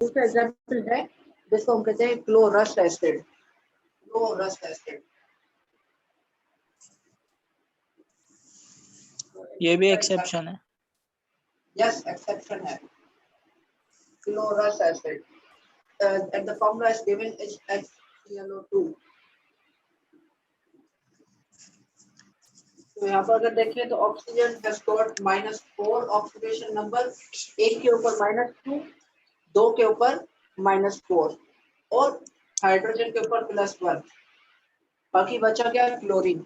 दूसरा एग्जाम्पल है जिसको हम कहते हैं क्लोरस एसिड। क्लोरस एसिड ये भी एक्सेप्शन है। यस एक्सेप्शन है। Chlorous acid and the formula is given is HClO2। तो यहाँ पर अगर देखें तो oxygen has got -4 oxidation number, एक के ऊपर -2, दो के ऊपर -4 और हाइड्रोजन के ऊपर +1, बाकी बचा क्या क्लोरीन।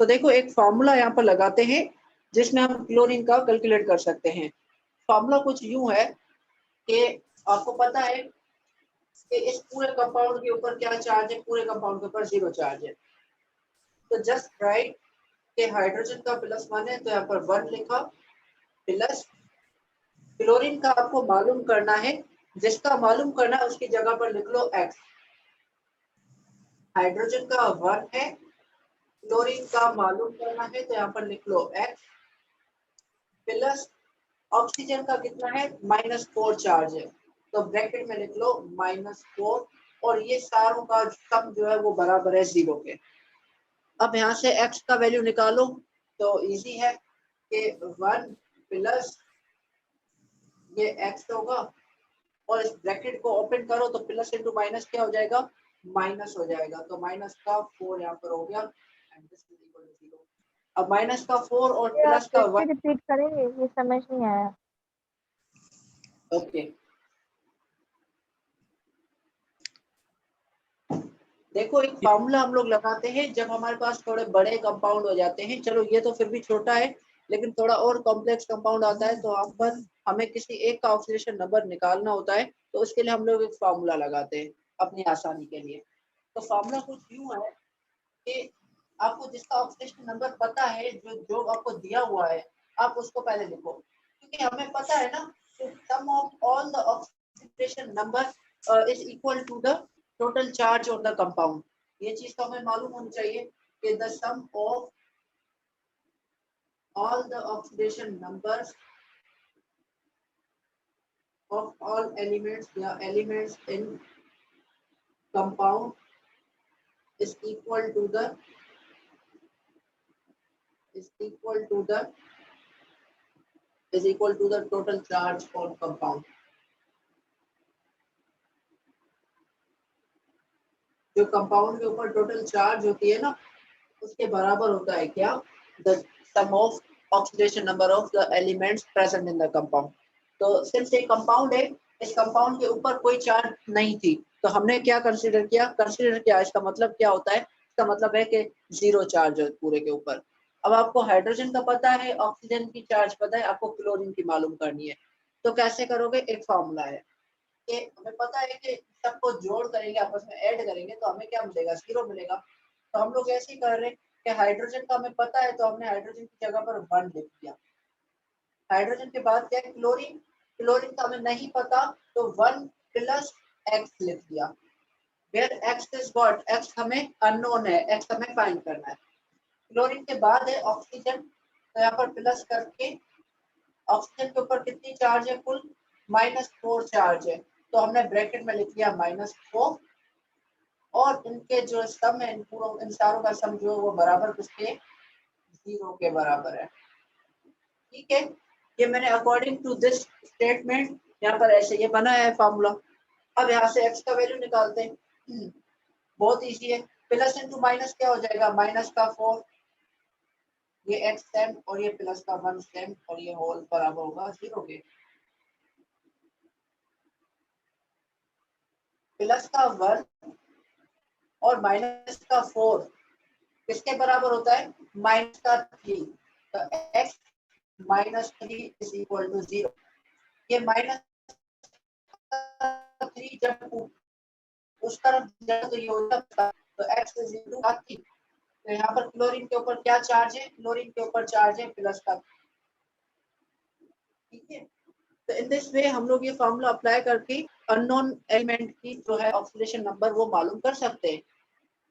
तो देखो एक फॉर्मूला यहाँ पर लगाते हैं जिसमें हम क्लोरीन का कैलकुलेट कर सकते हैं। फॉर्मूला कुछ यूं है कि आपको पता है कि इस पूरे कंपाउंड के ऊपर क्या चार्ज है, पूरे कंपाउंड के ऊपर 0 चार्ज है। तो जस्ट राइट कि हाइड्रोजन का +1 है तो यहाँ पर 1 लिखा, प्लस क्लोरीन का आपको मालूम करना है, जिसका मालूम करना है उसकी जगह पर लिख लो x। हाइड्रोजन का 1 है, क्लोरीन का मालूम करना है तो यहाँ पर लिख लो x, प्लस ऑक्सीजन का कितना है -4 चार्ज है तो ब्रैकेट में लिख लो -4 और ये सारों का सम जो है वो बराबर है 0 के। अब यहाँ से x का वैल्यू निकालो तो इजी है कि 1 प्लस ये x होगा और इस ब्रैकेट को ओपन करो तो प्लस इंटू माइनस क्या हो जाएगा, माइनस हो जाएगा। तो माइनस का 4 यहाँ पर हो गया and this is equal to 0। अब माइनस का 4 और प्लस का 1 रिपीट करेंगे, ये समझ नहीं आया। ओके देखो एक फार्मूला हम लोग लगाते हैं जब हमारे पास थोड़े बड़े कंपाउंड हो जाते हैं। चलो ये तो फिर भी छोटा है, लेकिन थोड़ा और कॉम्प्लेक्स कंपाउंड आता है तो आप पर हमें किसी एक का ऑक्सीडेशन नंबर निकालना होता है तो उसके लिए हम लोग एक फार्मूला लगाते हैं अपनी आसानी के लिए। तो फार्मूला कुछ यूं है कि आपको जिसका ऑक्सीडेशन नंबर पता है, जो आपको दिया हुआ है, आप उसको पहले लिखो, क्योंकि हमें पता है ना कि sum of all the oxidation number is equal to the total charge of the compound. ये चीज तो हमें मालूम होनी चाहिए कि the sum of all the oxidation numbers of all elements या elements in compound is equal to the total charge on compound। जो कंपाउंड के ऊपर टोटल चार्ज होती है ना उसके बराबर होता है क्या, the sum of oxidation number of the elements present in the compound. तो सिंस एक कंपाउंड है, इस कंपाउंड के ऊपर कोई चार्ज नहीं थी तो हमने क्या कंसीडर किया, इसका मतलब क्या होता है, इसका मतलब है कि 0 चार्ज है पूरे के ऊपर। अब आपको हाइड्रोजन का पता है, ऑक्सीजन की चार्ज पता है, आपको क्लोरीन की मालूम करनी है। तो कैसे करोगे, एक फॉर्मूला है कि हमें पता है कि सबको जोड़ करेंगे, आपस में ऐड करेंगे तो हमें क्या मिलेगा, 0 मिलेगा। तो हम लोग ऐसे ही कर रहे हैं कि हाइड्रोजन का हमें पता है तो हमने हाइड्रोजन की जगह पर 1 लिख दिया। हाइड्रोजन के बाद क्या है, क्लोरीन का हमें नहीं पता तो 1 प्लस x लिख दिया। Where x is what, x हमें अननोन है, x हमें फाइंड करना है। क्लोरीन के बाद है ऑक्सीजन, तो यहाँ पर प्लस करके ऑक्सीजन के ऊपर कितनी चार्ज है, कुल -4 चार्ज है तो हमने ब्रैकेट में लिख लिया -4 और इनके जो सम है, इन सारों का सम जो है वो बराबर किसके, 0 के बराबर है। ठीक है, ये मैंने अकॉर्डिंग टू दिस स्टेटमेंट यहाँ पर ऐसे ये बना है फार्मूला। अब यहाँ से x का वैल्यू निकालते हैं, बहुत इजी है, प्लस इंटू माइनस क्या हो जाएगा, माइनस का 4, ये x सेम और ये प्लस का 1 सेम और ये होल बराबर होगा 0 के। प्लस का 1 और माइनस का 4 किसके बराबर होता है, माइनस का 3, तो x -3 इज इक्वल टू 0। ये -3 जब उस तरफ जाए तो ये हो जाता तो x इज इक्वल टू 3। तो यहाँ पर क्लोरीन के ऊपर क्या चार्ज है, क्लोरीन के ऊपर चार्ज है प्लस का। ठीक है, तो इन दिस वे हम लोग ये फॉर्मूला अप्लाई करके अननोन एलिमेंट की जो है ऑक्सीडेशन नंबर वो मालूम कर सकते हैं।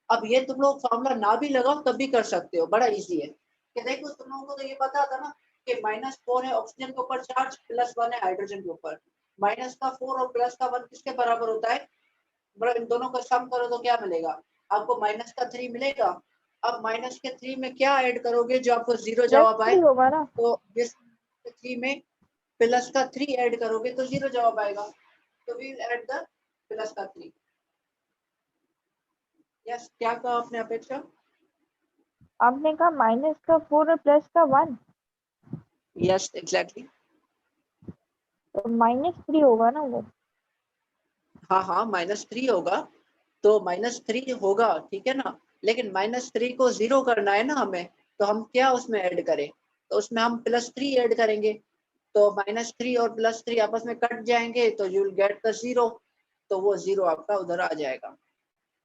अब ये तुम लोग फॉर्मूला ना भी लगाओ तब भी कर सकते हो, बड़ा इजी है। कि देखो तुम लोगों को तो ये पता था ना कि -4 है ऑक्सीजन के ऊपर चार्ज, +1 है हाइड्रोजन के ऊपर। माइनस का 4 और प्लस का 1 किसके बराबर होता है? बड़ा इन दोनों का सम करो तो क्या मिलेगा आपको? माइनस का 3 मिलेगा। अब माइनस के 3 में क्या ऐड करोगे जो आपको 0 जवाब आए? +3 होगा ना। तो जिस 3 में प्लस का 3 ऐड करोगे तो 0 जवाब आएगा। तो we will add the plus का 3। यस, क्या कहा आपने अपेक्षा? आपने कहा माइनस का 4 और प्लस का 1, यस एग्जैक्टली। तो -3 होगा ना वो। हाँ हाँ -3 होगा, तो -3 होगा, ठीक है ना। लेकिन -3 को 0 करना है ना हमें, तो हम क्या उसमें ऐड करें? तो उसमें हम +3 ऐड करेंगे। तो -3 और +3 आपस में कट जाएंगे तो यू विल गेट द 0। तो वो 0 आपका उधर आ जाएगा।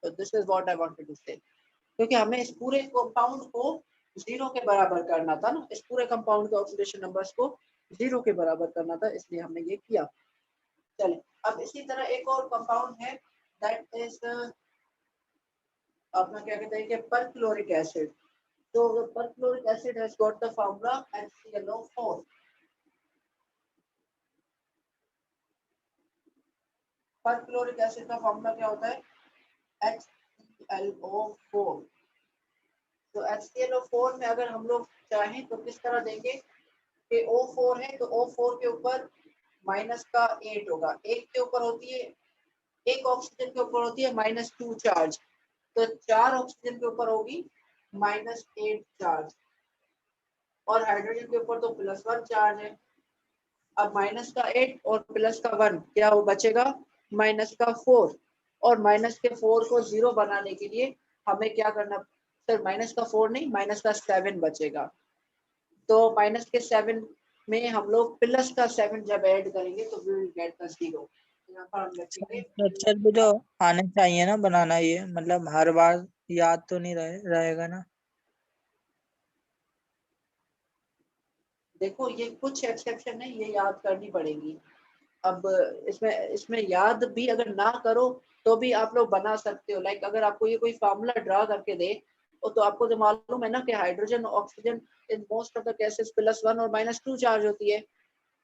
तो this is what I wanted to say, क्योंकि हमें इस पूरे कंपाउंड को 0 के बराबर करना था ना, इस पूरे कंपाउंड के ऑक्सीडेशन नंबर्स को 0 के बराबर करना था, इसलिए हमने ये किया। चलिए, अब इसी तरह एक और कंपाउंड है, दैट इज अपना क्या कहते हैं कि परक्लोरिक एसिड। तो perchloric acid has got the formula HClO4। Perchloric acid का फार्मूला क्या होता है? HClO4। तो HClO4 में अगर हम लोग चाहें तो किस तरह देंगे कि O4 है तो O4 के ऊपर माइनस का 8 होगा, एक के ऊपर होती है, एक ऑक्सीजन के ऊपर होती है -2 चार्ज, तो 4 ऑक्सीजन के ऊपर होगी -8 चार्ज, और हाइड्रोजन के ऊपर तो +1 चार्ज है। अब माइनस का 8 और प्लस का 1 क्या वो बचेगा? -4। और -4 को 0 बनाने के लिए हमें क्या करना? सर -4 नहीं, -7 बचेगा। तो -7 में हम लोग +7 जब ऐड करेंगे तो वी विल गेट द 0। यहाँ पर हम लिखेंगे स्ट्रक्चर भी तो आना चाहिए ना बनाना, ये मतलब हर बार याद तो नहीं रहेगा ना। देखो ये कुछ एक्सेप्शन है, ये याद करनी पड़ेगी। अब इसमें याद भी अगर ना करो तो भी आप लोग बना सकते हो। लाइक अगर आपको ये कोई फार्मूला ड्रा करके दे तो आपको तो मालूम है ना कि hydrogen oxygen in most of the cases +1 और -2 चार्ज होती है।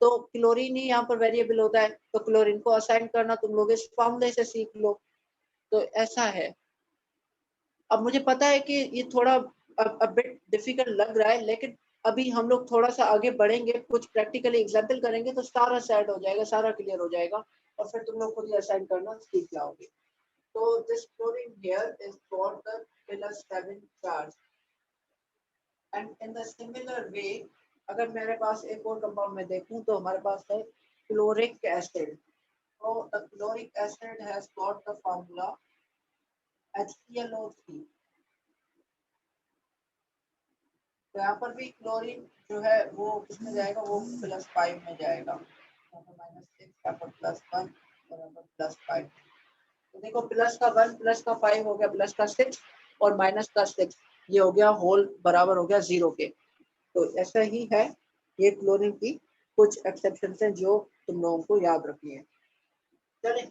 तो क्लोरीन ही यहाँ पर वेरिएबल होता है, तो क्लोरीन को असाइन करना तुम लोग इस फार्मूले से सीख लो। तो ऐसा है। अब मुझे पता है कि ये थोड़ा बिट डिफिकल्ट लग रहा है, लेकिन अभी हम लोग थोड़ा सा आगे बढ़ेंगे, कुछ प्रैक्टिकली एग्जाम्पल करेंगे तो सारा सेट हो जाएगा, सारा क्लियर हो जाएगा, और फिर तुम लोग खुद ही असाइन करना सीख जाओगे। तो this chlorine here is got the +7 charge, and in the similar way अगर मेरे पास एक और कंपाउंड में देखूं तो हमारे पास है क्लोरिक एसिड। तो the chloric acid has got the formula HClO3। तो यहाँ पर भी क्लोरीन जो है वो किसमें जाएगा? वो +5 में जाएगा। यहाँ पर -6, यहाँ पर +1 और यहाँ पर +5। तो देखो प्लस का 1 प्लस का 5 हो गया प्लस का 6, और माइनस का 6 ये हो गया होल बराबर हो गया 0 के। तो ऐसा ही है, ये क्लोरीन की कुछ एक्सेप्शन है जो तुम लोगों को याद रखनी है। चलिए,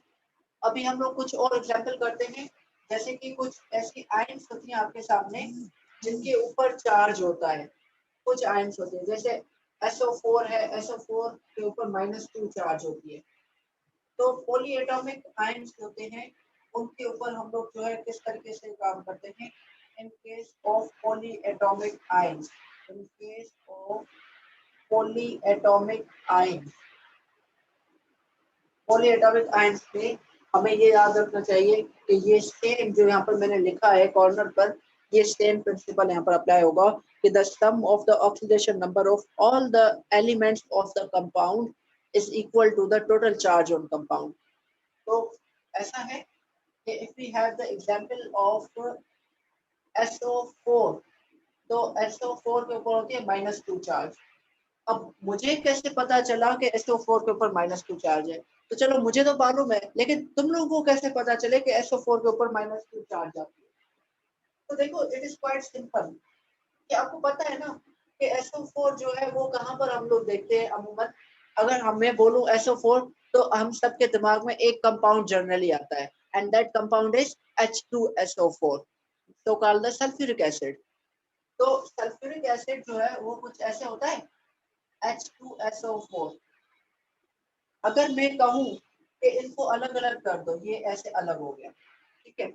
अभी हम लोग कुछ और एग्जाम्पल करते हैं। जैसे कि कुछ ऐसी आयन्स होती हैं आपके सामने जिनके ऊपर चार्ज होता है। कुछ आयन्स होते हैं जैसे SO4 है, SO4 के ऊपर -2 चार्ज होती है। तो पॉली एटॉमिक आयन्स होते हैं, उनके ऊपर हम लोग जो है किस तरीके से काम करते हैं। In case of poly atomic ions, in case of poly atomic ions, poly atomic ions में हमें ये याद रखना चाहिए कि ये सेम जो यहाँ पर मैंने लिखा है कॉर्नर पर, ये सेम प्रिंसिपल यहाँ पर अप्लाई होगा कि the sum of the oxidation number of all the elements of the compound is equal to the total charge on compound. तो ऐसा है कि if we have the example of SO4, तो SO4 के ऊपर होती है -2 चार्ज। अब मुझे कैसे पता चला कि SO4 के ऊपर -2 चार्ज है? तो चलो मुझे तो मालूम है, लेकिन तुम लोगों को कैसे पता चले कि SO4 के ऊपर -2 चार्ज आती है? तो देखो इट इज क्वाइट सिंपल, कि आपको पता है ना कि SO4 जो है वो कहाँ पर हम लोग देखते हैं अमूमन। अगर मैं बोलूं SO4 तो हम सबके दिमाग में एक कंपाउंड जनरली आता है, and that compound is H2SO4, तो कॉल्ड द सल्फ्यूरिक एसिड। तो सल्फ्यूरिक एसिड जो है वो कुछ ऐसे होता है H2SO4। अगर मैं कहूँ कि इनको अलग अलग कर दो, ये ऐसे अलग हो गया, ठीक है।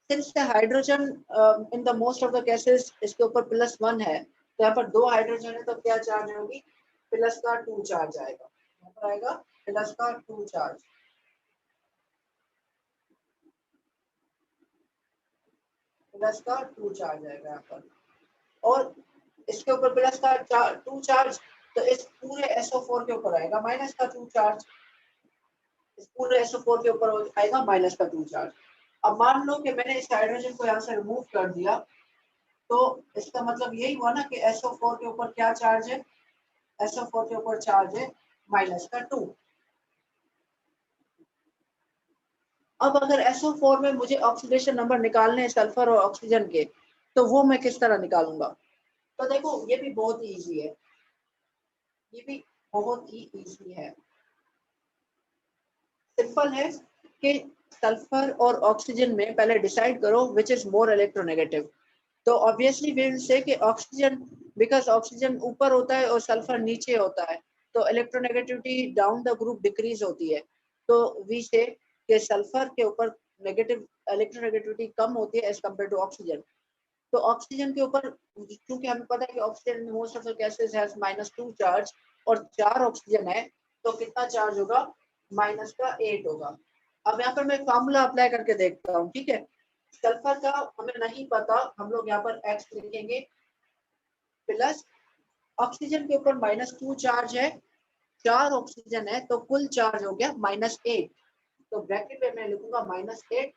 Since the hydrogen in the most of the cases इसके ऊपर +1 है, तो यहाँ पर 2 हाइड्रोजन है, तो क्या चार्ज होगी, प्लस का 2 चार्ज आएगा, यहाँ पर आएगा प्लस का 2 चार्ज, प्लस का 2 चार्ज आएगा यहाँ पर। और इसके ऊपर प्लस का 2 चार्ज, तो इस पूरे SO4 के ऊपर आएगा माइनस का 2 चार्ज, इस पूरे SO4 के ऊपर आएगा माइनस का 2 चार्ज। अब मान लो कि मैंने इस हाइड्रोजन को यहाँ से रिमूव कर दिया, तो इसका मतलब यही हुआ ना कि SO4 के ऊपर क्या चार्ज है, SO4 के ऊपर चार्ज है माइनस का 2। अब अगर SO4 में मुझे ऑक्सीडेशन नंबर निकालने हैं सल्फर और ऑक्सीजन के, तो वो मैं किस तरह निकालूंगा? तो देखो ये भी बहुत इजी है, ये भी बहुत ही इजी है, सिंपल है कि सल्फर और ऑक्सीजन में पहले डिसाइड करो विच इज मोर इलेक्ट्रोनेगेटिव। तो ऑब्वियसली वी विल से कि ऑक्सीजन, बिकॉज ऑक्सीजन ऊपर होता है और सल्फर नीचे होता है, तो electronegativity down the group decrease होती है, तो वी से कि सल्फर के ऊपर नेगेटिव इलेक्ट्रोनेगेटिविटी कम होती है एज कम्पेयर टू ऑक्सीजन। तो ऑक्सीजन के ऊपर, क्योंकि हमें पता है कि oxygen most of the cases has -2 charge और 4 ऑक्सीजन है, तो कितना चार्ज होगा, माइनस का 8 होगा। अब यहाँ पर मैं फार्मूला अप्लाई करके देखता हूँ, ठीक है। सल्फर का हमें नहीं पता, हम लोग यहाँ पर x लिखेंगे, प्लस ऑक्सीजन के ऊपर -2 चार्ज है, 4 ऑक्सीजन है, तो कुल चार्ज हो गया -8, तो ब्रैकेट में मैं लिखूंगा -8,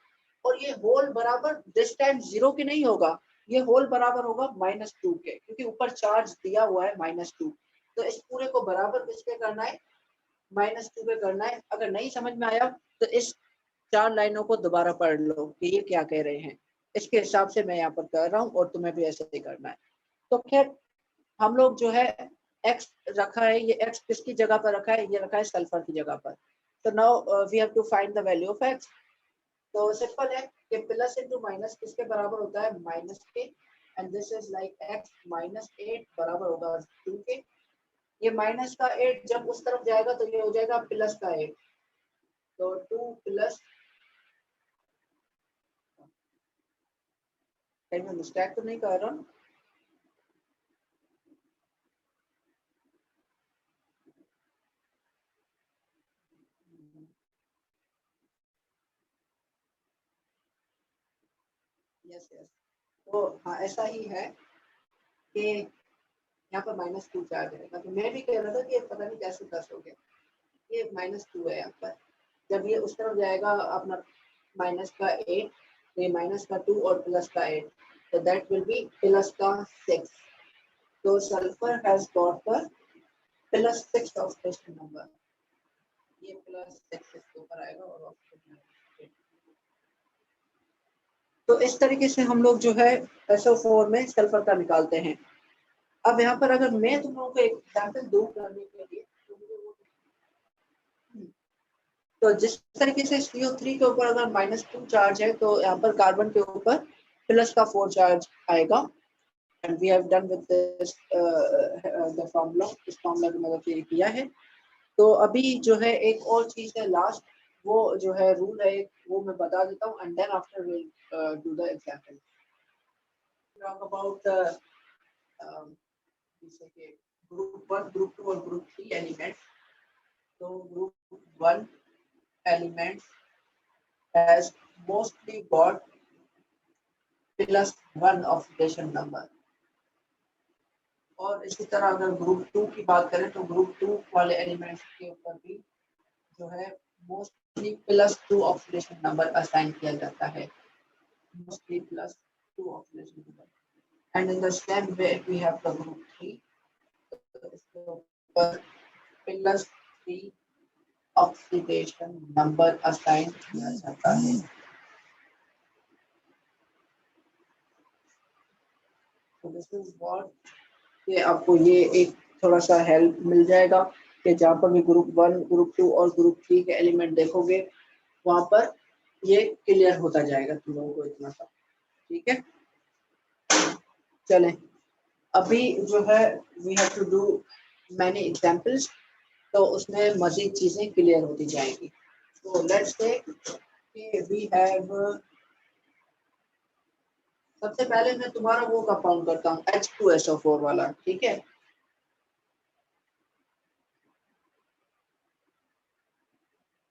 और ये होल बराबर दिस टाइम 0 के नहीं होगा, ये होल बराबर होगा -2 के, क्योंकि ऊपर चार्ज दिया हुआ है -2। तो इस पूरे को बराबर किसके करना है, -2 पे करना है। अगर नहीं समझ में आया तो इस 4 लाइनों को दोबारा पढ़ लो कि ये क्या कह रहे हैं, इसके हिसाब से मैं यहाँ पर कर रहा हूँ, और तुम्हें भी ऐसे ही करना है। तो खैर हम लोग जो है x रखा है, ये x किसकी जगह पर रखा है, ये रखा है सल्फर की जगह पर। तो now we have to find the value of x। तो सिंपल है कि प्लस इंटू माइनस किसके बराबर होता है, माइनस के, and this is like x -8 बराबर होगा 2 के। ये माइनस का 8 जब उस तरफ जाएगा तो ये हो जाएगा प्लस का 8, तो 2 प्लस, कहीं मैं मिस्टेक तो नहीं कर रहा हूँ, यस यस, तो हाँ ऐसा ही है कि यहाँ पर -2 चार्ज रहेगा। तो मैं भी कह रहा था कि पता नहीं कैसे 10 हो गया, ये -2 है यहाँ पर, जब ये उस तरफ जाएगा अपना माइनस का 8, ये माइनस का 2 और प्लस का 8, तो दैट विल बी प्लस का 6। तो sulphur has got the +6 oxidation number, ये +6 इसके ऊपर आएगा और ऑक्सीजन। तो इस तरीके से हम लोग जो है SO4 में सल्फर का निकालते हैं। अब यहाँ पर अगर मैं तुम लोगों को एक एग्जाम्पल दूं करने के लिए, तो जिस तरीके से CO3 के ऊपर अगर -2 चार्ज है, तो यहाँ पर कार्बन के ऊपर प्लस का 4 चार्ज आएगा, and we have done with this the formula, इस फार्मूला की मदद से किया है। तो अभी जो है एक और चीज है लास्ट, वो जो है रूल है, वो मैं बता देता हूँ, and then after will do the example. Talk about जैसे कि ग्रुप 1, ग्रुप 2 और ग्रुप 3 एलिमेंट्स। तो group 1 elements has mostly got +1 oxidation number, और इसी तरह अगर ग्रुप 2 की बात करें तो ग्रुप 2 वाले एलिमेंट्स के ऊपर भी जो है मोस्टली +2 ऑक्सीडेशन नंबर असाइन किया जाता है, mostly +2 oxidation number. And in the same way we have the group 3, इसके ऊपर +3 ऑक्सीडेशन नंबर असाइन किया जाता है। So this is what, ये आपको ये एक थोड़ा सा हेल्प मिल जाएगा कि जहाँ पर भी ग्रुप 1, ग्रुप 2 और ग्रुप 3 के एलिमेंट देखोगे, वहां पर ये क्लियर होता जाएगा तुम लोगों को इतना सा, ठीक है। चलें, अभी जो है we have to do many examples. तो उसमें मजीद चीजें क्लियर होती जाएंगी। तो लेट्स से वी हैव, सबसे पहले मैं तुम्हारा वो कंपाउंड करता हूँ H2SO4 वाला, ठीक है।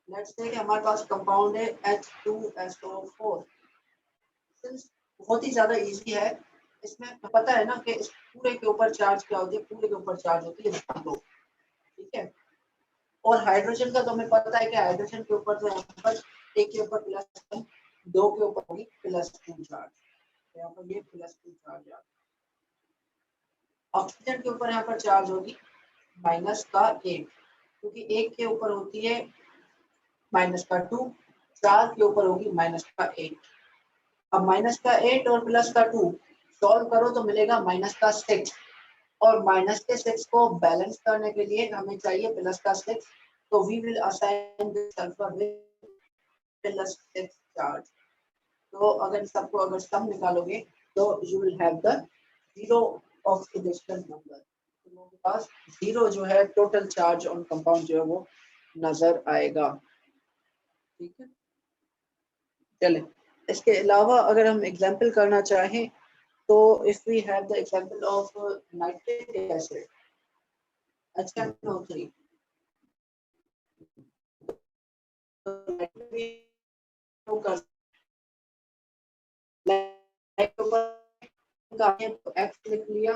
लेट्स से कि हमारे पास कंपाउंड है H2SO4। सिंस बहुत ही ज्यादा इजी है, इसमें पता है ना कि इस पूरे के ऊपर चार्ज क्या होती है, पूरे के ऊपर चार्ज होती है 2, ठीक है। और हाइड्रोजन का तो हमें पता है कि हाइड्रोजन के ऊपर तो यहाँ पर एक के ऊपर प्लस, 2 के ऊपर होगी +2 चार्ज, यहाँ पर ये +2 चार्ज आ। ऑक्सीजन के ऊपर यहाँ पर चार्ज होगी -8, क्योंकि एक के ऊपर होती है -2, 4 के ऊपर होगी -8। अब -8 और +2 सॉल्व करो तो मिलेगा -6, और -6 को बैलेंस करने के लिए हमें चाहिए +6, तो we will assign this sulphur with +6 charge. तो अगर सबको अगर सम निकालोगे तो you will have the zero oxidation number, तो मेरे पास 0 जो है टोटल चार्ज ऑन कंपाउंड जो है वो नजर आएगा, ठीक है। चले, इसके अलावा अगर हम एग्जांपल करना चाहें तो if we have the example of nitric acid HNO3, X लिख लिया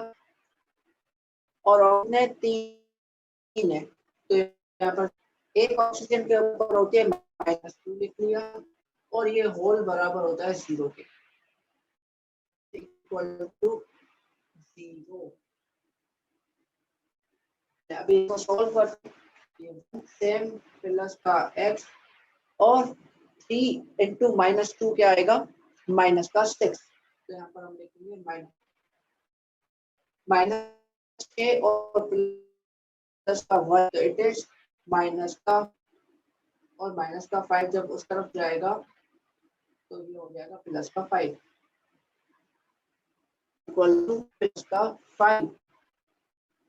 और हमने 3 है, तो यहाँ पर एक ऑक्सीजन के ऊपर होती है -2 लिख लिया, और ये होल बराबर होता है 0 के, इक्वल टू 0। अभी इसको सॉल्व करते हैं, सेम प्लस का x और 3 इंटू -2 क्या आएगा -6, तो यहाँ पर हम लिखेंगे -k और प्लस का 1, तो इट इज माइनस का और -5 जब उस तरफ जाएगा तो ये हो जाएगा +5 इक्वल टू +5।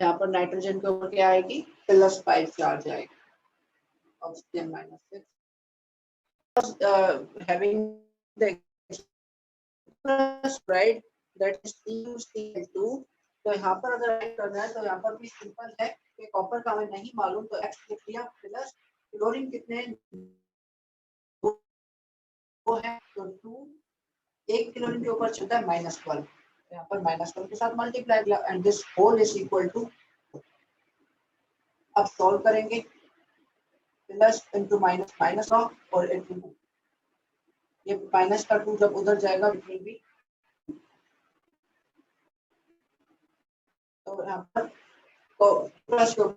यहाँ पर नाइट्रोजन के ऊपर क्या आएगी +5 चार्ज आएगा, oxygen -6, having the right that is CuCl2। तो यहाँ पर अगर ऐड करना है तो यहाँ पर भी सिंपल है कि कॉपर का हमें नहीं मालूम, तो X लिख लिया, प्लस क्लोरीन कितने वो है, तो 2, 1 क्लोरीन के ऊपर चलता है -12, यहाँ पर -12 के साथ मल्टीप्लाई किया, and this whole is equal to, अब सॉल्व करेंगे, प्लस इंटू माइनस माइनस और इंटू ये -2 जब उधर जाएगा इट विल बी, तो यहाँ पर तो प्लस 2।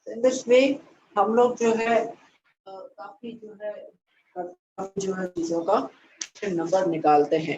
इन दिस वे हम लोग जो है काफी जो है चीजों का नंबर निकालते हैं।